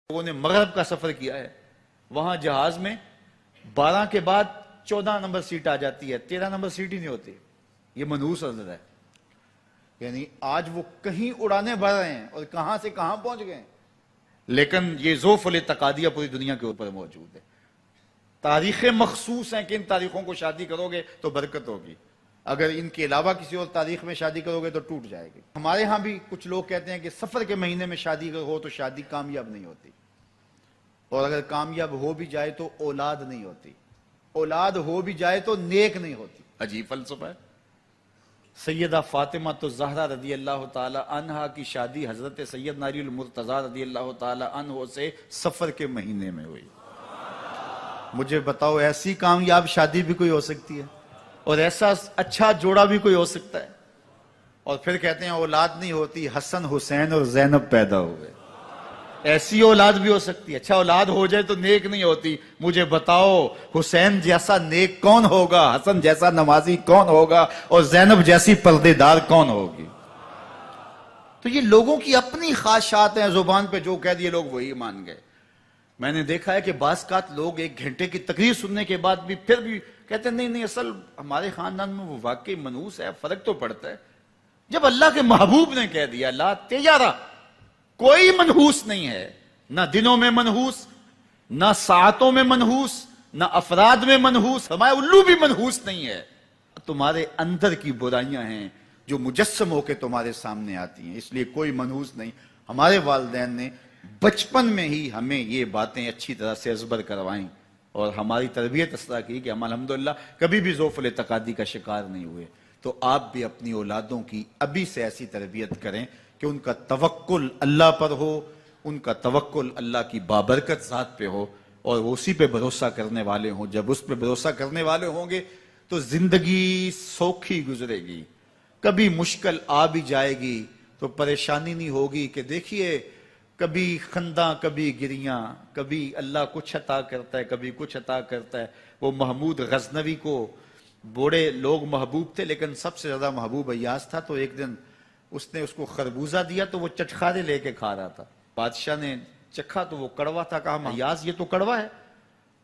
لوگوں نے مغرب کا سفر کیا ہے، وہاں جہاز میں 12 کے بعد 14 نمبر سیٹ آ جاتی ہے، 13 نمبر سیٹ ہی نہیں ہوتی. یہ منحوس عدد ہے. یعنی آج وہ کہیں اڑانے بھر رہے ہیں اور کہاں سے کہاں پہنچ گئے ہیں، لیکن یہ ذوف الاعتقادیہ پوری دنیا کے اوپر موجود ہے. تاریخیں مخصوص ہیں کہ ان تاریخوں کو شادی کرو گے تو برکت ہوگی، اگر ان کے علاوہ کسی اور تاریخ میں شادی کرو گے تو ٹوٹ جائے گی. ہمارے ہاں بھی کچھ لوگ کہتے ہیں کہ سفر کے مہینے میں شادی ہو تو شادی کامیاب نہیں ہوتی، اور اگر کامیاب ہو بھی جائے تو اولاد نہیں ہوتی، اولاد ہو بھی جائے تو نیک نہیں ہوتی. عجیب فلسفہ ہے. سیدہ فاطمہ تو زہرا رضی اللہ تعالی عنہا کی شادی حضرت سیدنا علی المرتضیٰ رضی اللہ تعالی عنہ سے سفر کے مہینے میں ہوئی. مجھے بتاؤ ایسی کامیاب شادی بھی کوئی ہو سکتی ہے، اور ایسا اچھا جوڑا بھی کوئی ہو سکتا ہے؟ اور پھر کہتے ہیں اولاد نہیں ہوتی، حسن حسین اور زینب پیدا ہوئے. ایسی اولاد بھی ہو سکتی ہے. اچھا اولاد ہو جائے تو نیک نہیں ہوتی. مجھے بتاؤ حسین جیسا نیک کون ہوگا، حسن جیسا نمازی کون ہوگا، اور زینب جیسی پردے دار کون ہوگی؟ تو یہ لوگوں کی اپنی خواہشات ہیں، زبان پہ جو کہہ دیے لوگ وہی مان گئے. میں نے دیکھا ہے کہ بعض اوقات لوگ 1 گھنٹے کی تقریر سننے کے بعد بھی پھر بھی کہتے ہیں نہیں اصل ہمارے خاندان میں وہ واقعی منحوس ہے، فرق تو پڑتا ہے. جب اللہ کے محبوب نے کہہ دیا لا تیارہ، کوئی منحوس نہیں ہے، نہ دنوں میں منحوس، نہ ساعتوں میں منحوس، نہ افراد میں منحوس، ہمارے الو بھی منحوس نہیں ہے. تمہارے اندر کی برائیاں ہیں جو مجسم ہو کے تمہارے سامنے آتی ہیں، اس لیے کوئی منحوس نہیں. ہمارے والدین نے بچپن میں ہی ہمیں یہ باتیں اچھی طرح سے ازبر کروائیں اور ہماری تربیت اس طرح کی کہ ہم الحمدللہ کبھی بھی ذوف الاعتقادی کا شکار نہیں ہوئے. تو آپ بھی اپنی اولادوں کی ابھی سے ایسی تربیت کریں کہ ان کا توکل اللہ پر ہو، ان کا توکل اللہ کی بابرکت ذات پہ ہو، اور وہ اسی پہ بھروسہ کرنے والے ہوں. جب اس پہ بھروسہ کرنے والے ہوں گے تو زندگی سوکھی گزرے گی. کبھی مشکل آ بھی جائے گی تو پریشانی نہیں ہوگی کہ دیکھیے کبھی خنداں کبھی گریاں، کبھی اللہ کچھ عطا کرتا ہے کبھی کچھ عطا کرتا ہے. وہ محمود غزنوی کو بوڑھے لوگ محبوب تھے، لیکن سب سے زیادہ محبوب ایاز تھا. تو ایک دن اس نے اس کو خربوزہ دیا تو وہ چٹخارے لے کے کھا رہا تھا. بادشاہ نے چکھا تو وہ کڑوا تھا. کہا ایاز یہ تو کڑوا ہے.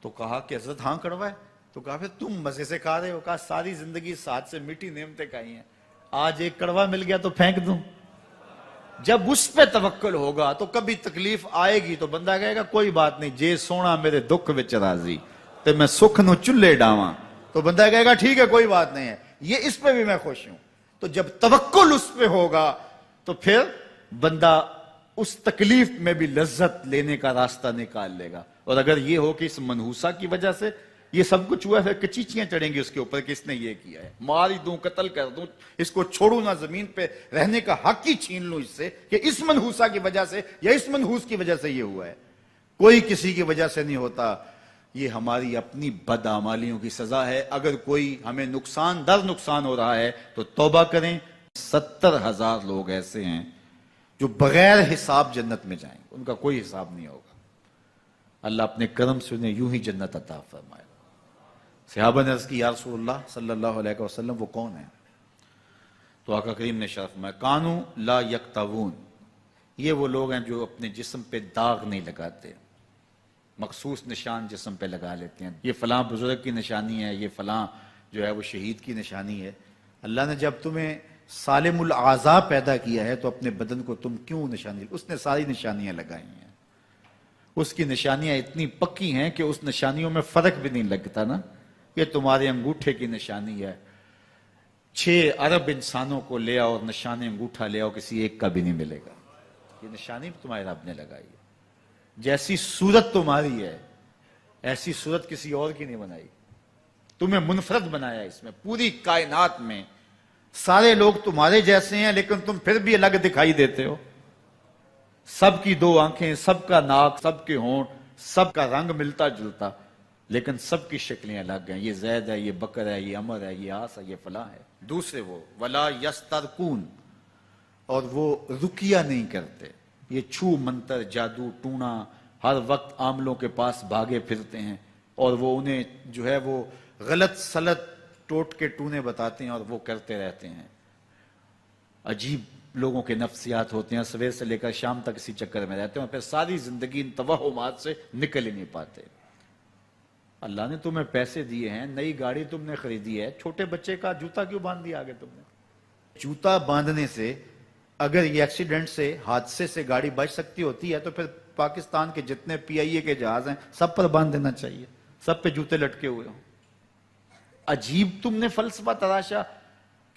تو کہا کہ حضرت ہاں کڑوا ہے. تو کہا پھر تم مزے سے کھا رہے ہو. کہا ساری زندگی ساتھ سے میٹھی نعمتیں کھائی ہیں، آج ایک کڑوا مل گیا تو پھینک دوں. جب اس پہ توکل ہوگا تو کبھی تکلیف آئے گی تو بندہ کہے گا کوئی بات نہیں، جے سونا میرے دکھ وچ راضی تے میں سکھ نو چلے ڈاواں. تو بندہ کہے گا ٹھیک ہے کوئی بات نہیں ہے، یہ اس پہ بھی میں خوش ہوں. تو جب توکل اس پہ ہوگا تو پھر بندہ اس تکلیف میں بھی لذت لینے کا راستہ نکال لے گا. اور اگر یہ ہو کہ اس منحوسہ کی وجہ سے یہ سب کچھ ہوا ہے، پھر کچیچیاں چڑھیں گی اس کے اوپر کہ اس نے یہ کیا ہے، مار ہی دوں قتل کر دوں، اس کو چھوڑوں نہ، زمین پہ رہنے کا حق ہی چھین لوں اس سے کہ اس منحوسہ کی وجہ سے یا اس منحوس کی وجہ سے یہ ہوا ہے. کوئی کسی کی وجہ سے نہیں ہوتا. یہ ہماری اپنی بدعمالیوں کی سزا ہے. اگر کوئی ہمیں نقصان در نقصان ہو رہا ہے تو توبہ کریں. 70,000 لوگ ایسے ہیں جو بغیر حساب جنت میں جائیں گے، ان کا کوئی حساب نہیں ہوگا. اللہ اپنے کرم سے انہیں یوں ہی جنت عطا فرمائے. صحابہ نے عرض کی یا رسول اللہ صلی اللہ علیہ وسلم وہ کون ہیں؟ تو آقا کریم نے شرف میں کانو لا یکتوون، یہ وہ لوگ ہیں جو اپنے جسم پہ داغ نہیں لگاتے، مخصوص نشان جسم پہ لگا لیتے ہیں. یہ فلاں بزرگ کی نشانی ہے، یہ فلاں جو ہے وہ شہید کی نشانی ہے. اللہ نے جب تمہیں سالم الاعضاء پیدا کیا ہے تو اپنے بدن کو تم کیوں نشانی؟ اس نے ساری نشانیاں لگائی ہیں. اس کی نشانیاں اتنی پکی ہیں کہ اس نشانیوں میں فرق بھی نہیں لگتا نا. یہ تمہارے انگوٹھے کی نشانی ہے. 6 ارب انسانوں کو لے آؤ اور نشان انگوٹھا لے آؤ، کسی ایک کا بھی نہیں ملے گا. یہ نشانی بھی تمہارے رب نے لگائی ہے. جیسی صورت تمہاری ہے ایسی صورت کسی اور کی نہیں بنائی. تمہیں منفرد بنایا اس میں. پوری کائنات میں سارے لوگ تمہارے جیسے ہیں لیکن تم پھر بھی الگ دکھائی دیتے ہو. سب کی 2 آنکھیں، سب کا ناک، سب کے ہونٹ، سب کا رنگ ملتا جلتا، لیکن سب کی شکلیں الگ ہیں. یہ زید ہے، یہ بکر ہے، یہ عمر ہے، یہ آس ہے، یہ فلاں ہے. دوسرے وہ ولا یسترقون، اور وہ رکیہ نہیں کرتے. یہ چھو منتر جادو ٹونا ہر وقت عاملوں کے پاس بھاگے پھرتے ہیں، اور وہ انہیں جو ہے وہ غلط سلط ٹوٹ کے ٹونے بتاتے ہیں اور وہ کرتے رہتے ہیں. عجیب لوگوں کے نفسیات ہوتے ہیں، سویر سے لے کر شام تک اسی چکر میں رہتے ہیں اور پھر ساری زندگی ان توہمات سے نکل ہی نہیں پاتے۔ اللہ نے تمہیں پیسے دیے ہیں، نئی گاڑی تم نے خریدی ہے، چھوٹے بچے کا جوتا کیوں باندھ دیا آگے تم نے؟ جوتا باندھنے سے اگر یہ ایکسیڈنٹ سے، حادثے سے گاڑی بچ سکتی ہوتی ہے تو پھر پاکستان کے جتنے پی آئی اے کے جہاز ہیں سب پر باندھ دینا چاہیے، سب پہ جوتے لٹکے ہوئے ہوں۔ عجیب تم نے فلسفہ تراشا،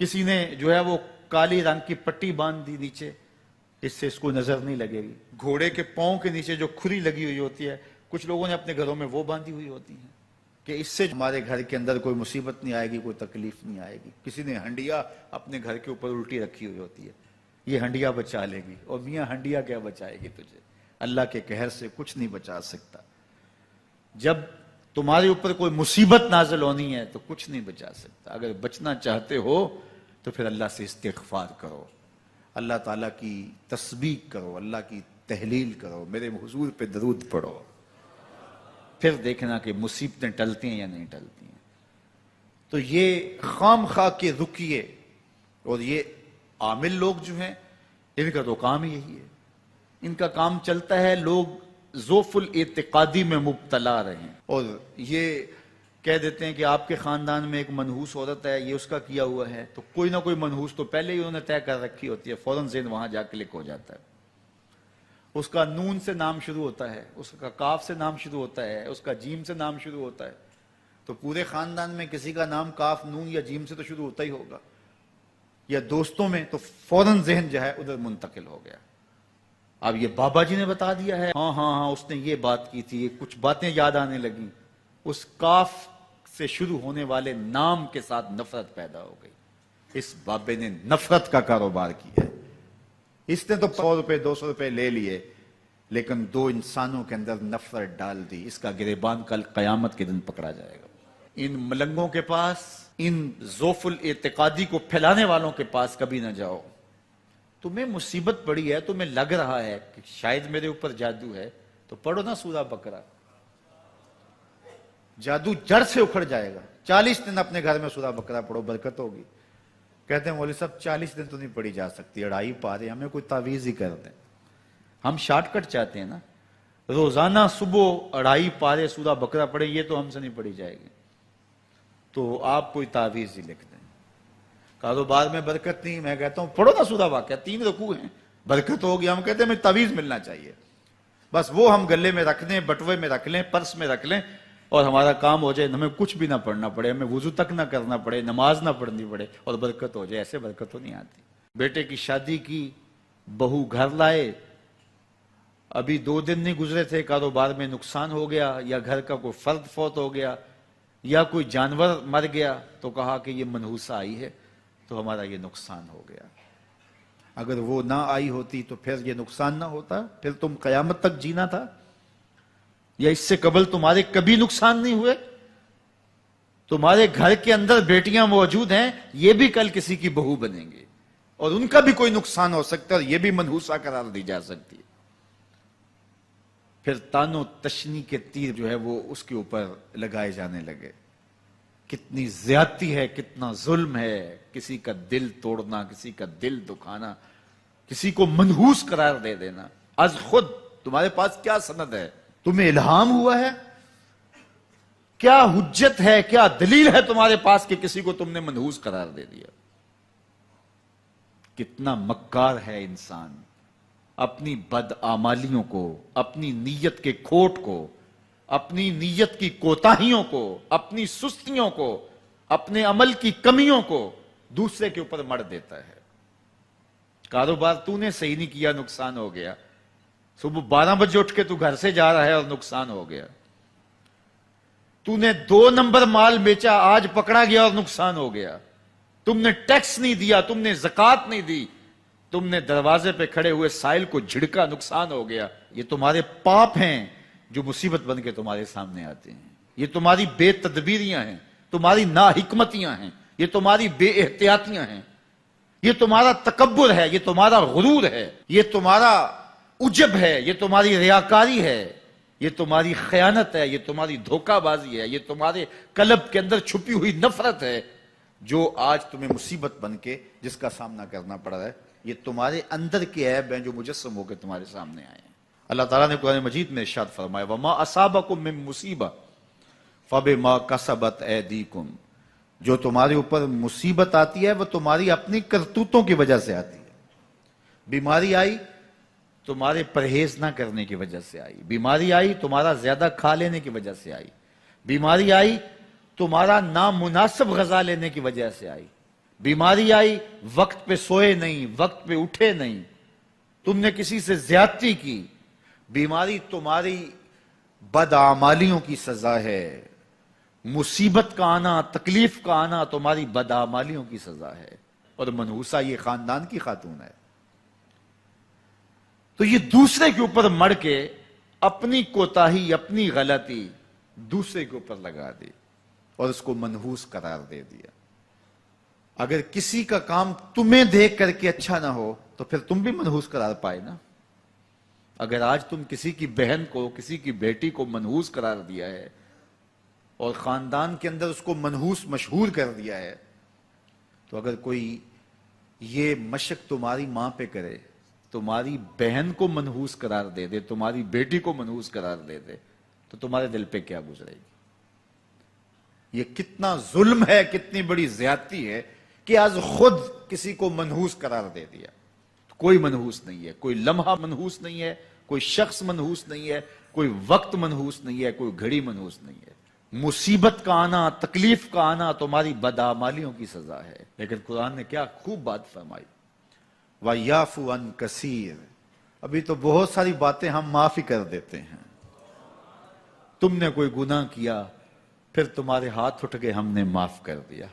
کسی نے جو ہے وہ کالی رنگ کی پٹی باندھ دی نیچے، اس سے اس کو نظر نہیں لگے گی۔ گھوڑے کے پاؤں کے نیچے جو کھری لگی ہوئی ہوتی ہے، کچھ لوگوں نے اپنے گھروں میں وہ باندھی ہوئی ہوتی ہیں کہ اس سے ہمارے گھر کے اندر کوئی مصیبت نہیں آئے گی، کوئی تکلیف نہیں آئے گی۔ کسی نے ہنڈیا اپنے گھر کے اوپر الٹی رکھی ہوئی ہوتی ہے، یہ ہنڈیا بچا لے گی، اور میاں ہنڈیا کیا بچائے گی تجھے؟ اللہ کے قہر سے کچھ نہیں بچا سکتا۔ جب تمہارے اوپر کوئی مصیبت نازل ہونی ہے تو کچھ نہیں بچا سکتا۔ اگر بچنا چاہتے ہو تو پھر اللہ سے استغفار کرو، اللہ تعالیٰ کی تسبیح کرو، اللہ کی تحلیل کرو، میرے حضور پہ درود پڑھو، پھر دیکھنا کہ مصیبتیں ٹلتی ہیں یا نہیں ٹلتی ہیں۔ تو یہ خام خواہ کے رکیے، اور یہ عامل لوگ جو ہیں ان کا تو کام ہی یہی ہے، ان کا کام چلتا ہے لوگ ذوف الاعتقادی میں مبتلا رہیں، اور یہ کہہ دیتے ہیں کہ آپ کے خاندان میں ایک منحوس عورت ہے، یہ اس کا کیا ہوا ہے، تو کوئی نہ کوئی منحوس تو پہلے ہی انہوں نے طے کر رکھی ہوتی ہے، فوراً ذہن وہاں جا کلک ہو جاتا ہے۔ اس کا نون سے نام شروع ہوتا ہے، اس کا کاف سے نام شروع ہوتا ہے، اس کا جیم سے نام شروع ہوتا ہے، تو پورے خاندان میں کسی کا نام کاف، نون یا جیم سے تو شروع ہوتا ہی ہوگا، یا دوستوں میں، تو فوراً ذہن جو ہے ادھر منتقل ہو گیا۔ اب یہ بابا جی نے بتا دیا ہے، ہاں ہاں ہاں اس نے یہ بات کی تھی، کچھ باتیں یاد آنے لگیں، اس کاف سے شروع ہونے والے نام کے ساتھ نفرت پیدا ہو گئی۔ اس بابے نے نفرت کا کاروبار کیا ہے، اس نے تو 100 روپے 200 روپے لے لیے، لیکن دو انسانوں کے اندر نفرت ڈال دی۔ اس کا گریبان کل قیامت کے دن پکڑا جائے گا۔ ان ملنگوں کے پاس، ان ذوف الاعتقادی کو پھیلانے والوں کے پاس کبھی نہ جاؤ۔ تمہیں مصیبت پڑی ہے، تمہیں لگ رہا ہے کہ شاید میرے اوپر جادو ہے، تو پڑھو نا سورہ بقرہ، جادو جڑ سے اکھڑ جائے گا۔ 40 دن اپنے گھر میں سورہ بقرہ پڑھو، برکت ہوگی۔ کہتے ہیں مولوی صاحب 40 دن تو نہیں پڑھی جا سکتی، 2.5 پارے، ہمیں کوئی تعویذ ہی کر دیں۔ ہم شارٹ کٹ چاہتے ہیں نا، روزانہ صبح 2.5 پارے سورہ بقرہ پڑھیں، یہ تو ہم سے نہیں پڑھی جائے گی، تو آپ کوئی تعویذ ہی لکھ دیں۔ کاروبار میں برکت نہیں، میں کہتا ہوں پڑھو نا سورہ واقعہ، 3 رکوع ہیں، برکت ہوگی۔ ہم کہتے ہیں ہمیں تعویذ ملنا چاہیے، بس وہ ہم گلے میں رکھ لیں، بٹوے میں رکھ لیں، پرس میں رکھ لیں، اور ہمارا کام ہو جائے، ہمیں کچھ بھی نہ پڑھنا پڑے، ہمیں وضو تک نہ کرنا پڑے، نماز نہ پڑھنی پڑے، اور برکت ہو جائے۔ ایسے برکت تو نہیں آتی۔ بیٹے کی شادی کی، بہو گھر لائے، ابھی 2 دن نہیں گزرے تھے، کاروبار میں نقصان ہو گیا، یا گھر کا کوئی فرد فوت ہو گیا، یا کوئی جانور مر گیا، تو کہا کہ یہ منحوسہ آئی ہے تو ہمارا یہ نقصان ہو گیا۔ اگر وہ نہ آئی ہوتی تو پھر یہ نقصان نہ ہوتا، پھر تم قیامت تک جینا تھا، یا اس سے قبل تمہارے کبھی نقصان نہیں ہوئے؟ تمہارے گھر کے اندر بیٹیاں موجود ہیں، یہ بھی کل کسی کی بہو بنیں گے، اور ان کا بھی کوئی نقصان ہو سکتا ہے، اور یہ بھی منحوسہ قرار دی جا سکتی ہے۔ پھر تانو تشنی کے تیر جو ہے وہ اس کے اوپر لگائے جانے لگے۔ کتنی زیادتی ہے، کتنا ظلم ہے، کسی کا دل توڑنا، کسی کا دل دکھانا، کسی کو منحوس قرار دے دینا۔ از خود تمہارے پاس کیا سند ہے؟ تمہیں الہام ہوا ہے؟ کیا حجت ہے، کیا دلیل ہے تمہارے پاس کہ کسی کو تم نے منحوس قرار دے دیا؟ کتنا مکار ہے انسان، اپنی بدعمالیوں کو، اپنی نیت کے کھوٹ کو، اپنی نیت کی کوتاہیوں کو، اپنی سستیوں کو، اپنے عمل کی کمیوں کو دوسرے کے اوپر مڑ دیتا ہے۔ کاروبار تو نے صحیح نہیں کیا، نقصان ہو گیا۔ صبح 12 بجے اٹھ کے تو گھر سے جا رہا ہے اور نقصان ہو گیا۔ تو نے 2 نمبر مال بیچا، آج پکڑا گیا اور نقصان ہو گیا۔ تم نے ٹیکس نہیں دیا، تم نے زکوٰۃ نہیں دی، تم نے دروازے پہ کھڑے ہوئے سائل کو جھڑکا، نقصان ہو گیا۔ یہ تمہارے پاپ ہیں جو مصیبت بن کے تمہارے سامنے آتے ہیں، یہ تمہاری بے تدبیریاں ہیں، تمہاری ناحکمتیاں ہیں، یہ تمہاری بے احتیاطیاں ہیں، یہ تمہارا تکبر ہے، یہ تمہارا غرور ہے، یہ تمہارا عجب ہے، یہ تمہاری ریاکاری ہے، یہ تمہاری خیانت ہے، یہ تمہاری دھوکہ بازی ہے، یہ تمہارے قلب کے اندر چھپی ہوئی نفرت ہے، جو آج تمہیں مصیبت بن کے جس کا سامنا کرنا پڑ رہا ہے۔ یہ تمہارے اندر کے عیب ہیں جو مجسم ہو کے تمہارے سامنے آئے ہیں۔ اللہ تعالیٰ نے قرآن مجید میں ارشاد فرمایا وما اصابکم من مصیبہ فبما کسبت ایدیکم، جو تمہارے اوپر مصیبت آتی ہے وہ تمہاری اپنی کرتوتوں کی وجہ سے آتی ہے۔ بیماری آئی تمہارے پرہیز نہ کرنے کی وجہ سے آئی، بیماری آئی تمہارا زیادہ کھا لینے کی وجہ سے آئی، بیماری آئی تمہارا نامناسب غذا لینے کی وجہ سے آئی، بیماری آئی وقت پہ سوئے نہیں، وقت پہ اٹھے نہیں، تم نے کسی سے زیادتی کی، بیماری تمہاری بدعمالیوں کی سزا ہے، مصیبت کا آنا، تکلیف کا آنا تمہاری بدعمالیوں کی سزا ہے۔ اور منحوسہ یہ خاندان کی خاتون ہے، تو یہ دوسرے کے اوپر مڑ کے اپنی کوتاہی، اپنی غلطی دوسرے کے اوپر لگا دی اور اس کو منحوس قرار دے دیا۔ اگر کسی کا کام تمہیں دیکھ کر کے اچھا نہ ہو تو پھر تم بھی منحوس قرار پائے نا۔ اگر آج تم کسی کی بہن کو، کسی کی بیٹی کو منحوس قرار دیا ہے اور خاندان کے اندر اس کو منحوس مشہور کر دیا ہے، تو اگر کوئی یہ مشق تمہاری ماں پہ کرے، تمہاری بہن کو منحوس قرار دے دے، تمہاری بیٹی کو منحوس قرار دے دے، تو تمہارے دل پہ کیا گزرے گی؟ یہ کتنا ظلم ہے، کتنی بڑی زیادتی ہے کہ آج خود کسی کو منحوس قرار دے دیا۔ کوئی منحوس نہیں ہے، کوئی لمحہ منحوس نہیں ہے، کوئی شخص منحوس نہیں ہے، کوئی وقت منحوس نہیں ہے، کوئی گھڑی منحوس نہیں ہے۔ مصیبت کا آنا، تکلیف کا آنا تمہاری بدعمالیوں کی سزا ہے۔ لیکن قرآن نے کیا خوب بات فرمائی، وَيَعْفُو عَنْ كَثِيرٍ، ابھی تو بہت ساری باتیں ہم معاف ہی کر دیتے ہیں۔ تم نے کوئی گناہ کیا، پھر تمہارے ہاتھ اٹھ کے ہم نے معاف کر دیا۔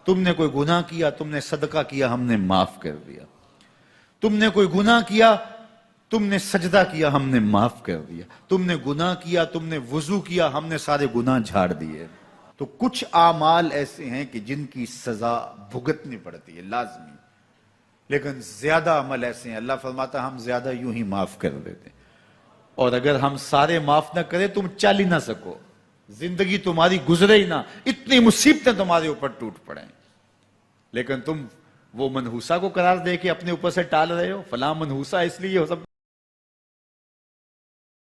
تم نے کوئی گناہ کیا، تم نے صدقہ کیا، ہم نے معاف کر دیا۔ تم نے کوئی گناہ کیا، تم نے سجدہ کیا، ہم نے معاف کر دیا۔ تم نے گناہ کیا، تم نے وضو کیا، ہم نے سارے گناہ جھاڑ دیے۔ تو کچھ اعمال ایسے ہیں کہ جن کی سزا بھگتنی پڑتی ہے لازمی، لیکن زیادہ عمل ایسے ہیں اللہ فرماتا ہم زیادہ یوں ہی معاف کر دیتے ہیں۔ اور اگر ہم سارے معاف نہ کریں تم چل ہی نہ سکو، زندگی تمہاری گزرے ہی نہ، اتنی مصیبتیں تمہارے اوپر ٹوٹ پڑیں، لیکن تم وہ منحوسہ کو قرار دے کے اپنے اوپر سے ٹال رہے ہو، فلاں منحوسہ اس لیے ہو سب